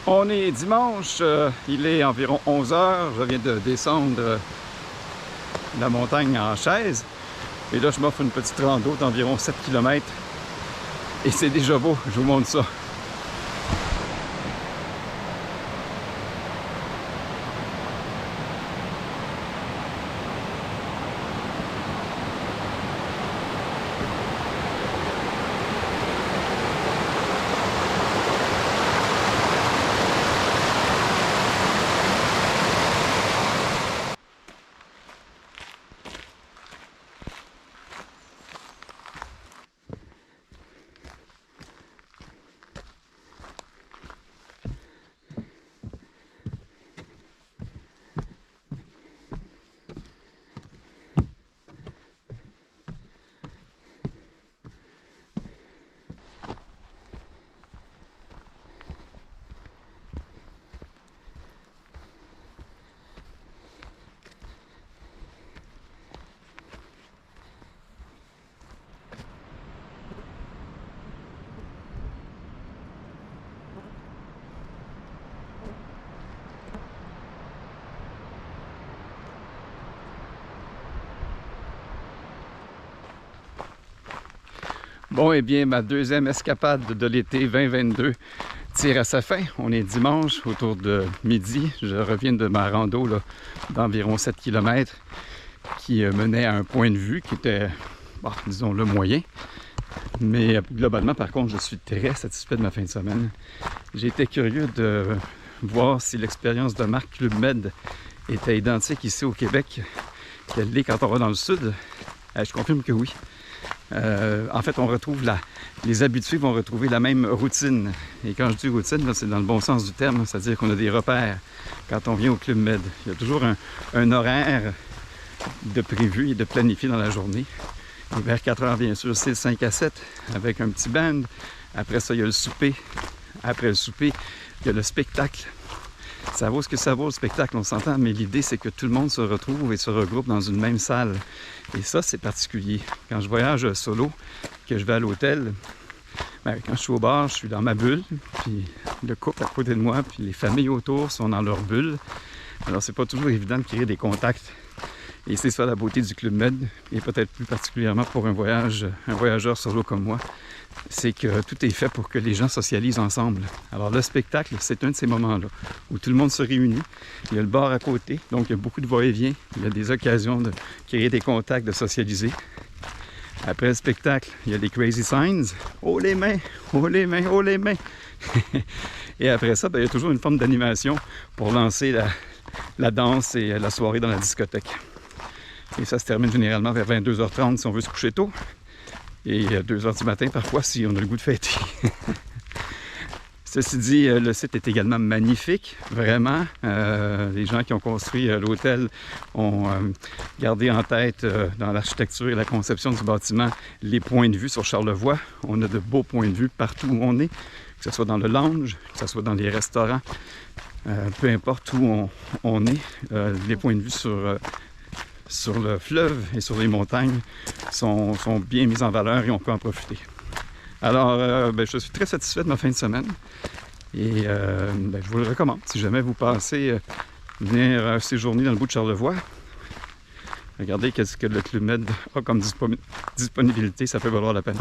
On est dimanche, il est environ 11 h. Je viens de descendre la montagne en chaise. Et là, je m'offre une petite rando d'environ 7 km. Et c'est déjà beau, je vous montre ça. Bon, eh bien, ma deuxième escapade de l'été 2022 tire à sa fin. On est dimanche, autour de midi. Je reviens de ma rando d'environ 7 km qui menait à un point de vue qui était, bon, disons, le moyen. Mais globalement, par contre, je suis très satisfait de ma fin de semaine. J'étais curieux de voir si l'expérience de Marc Club Med était identique ici au Québec qu'elle l'est quand on va dans le sud. Je confirme que oui. En fait, on retrouve les habitués vont retrouver la même routine. Et quand je dis routine, c'est dans le bon sens du terme, c'est-à-dire qu'on a des repères quand on vient au Club Med. Il y a toujours un horaire de prévu et de planifié dans la journée. Et vers 4 h, bien sûr, c'est le 5 à 7 avec un petit band. Après ça, il y a le souper. Après le souper, il y a le spectacle. Ça vaut ce que ça vaut le spectacle, on s'entend, mais l'idée c'est que tout le monde se retrouve et se regroupe dans une même salle. Et ça, c'est particulier. Quand je voyage solo, que je vais à l'hôtel, ben, quand je suis au bar, je suis dans ma bulle, puis le couple à côté de moi, puis les familles autour sont dans leur bulle. Alors, c'est pas toujours évident de créer des contacts. Et c'est ça la beauté du Club Med, et peut-être plus particulièrement pour un voyageur solo comme moi, c'est que tout est fait pour que les gens socialisent ensemble. Alors le spectacle, c'est un de ces moments-là où tout le monde se réunit. Il y a le bar à côté, donc il y a beaucoup de va-et-vient. Il y a des occasions de créer des contacts, de socialiser. Après le spectacle, il y a des crazy signs. Oh les mains, oh les mains, oh les mains. Et après ça, ben, il y a toujours une forme d'animation pour lancer la danse et la soirée dans la discothèque. Et ça se termine généralement vers 22 h 30 si on veut se coucher tôt. Et 2 h du matin parfois si on a le goût de fêter. Ceci dit, le site est également magnifique, vraiment. Les gens qui ont construit l'hôtel ont gardé en tête dans l'architecture et la conception du bâtiment les points de vue sur Charlevoix. On a de beaux points de vue partout où on est, que ce soit dans le lounge, que ce soit dans les restaurants, peu importe où on est, les points de vue sur le fleuve et sur les montagnes sont bien mis en valeur et on peut en profiter. Alors, je suis très satisfait de ma fin de semaine et je vous le recommande. Si jamais vous pensez venir séjourner dans le bout de Charlevoix, regardez qu'est-ce que le Club Med a comme disponibilité, ça peut valoir la peine.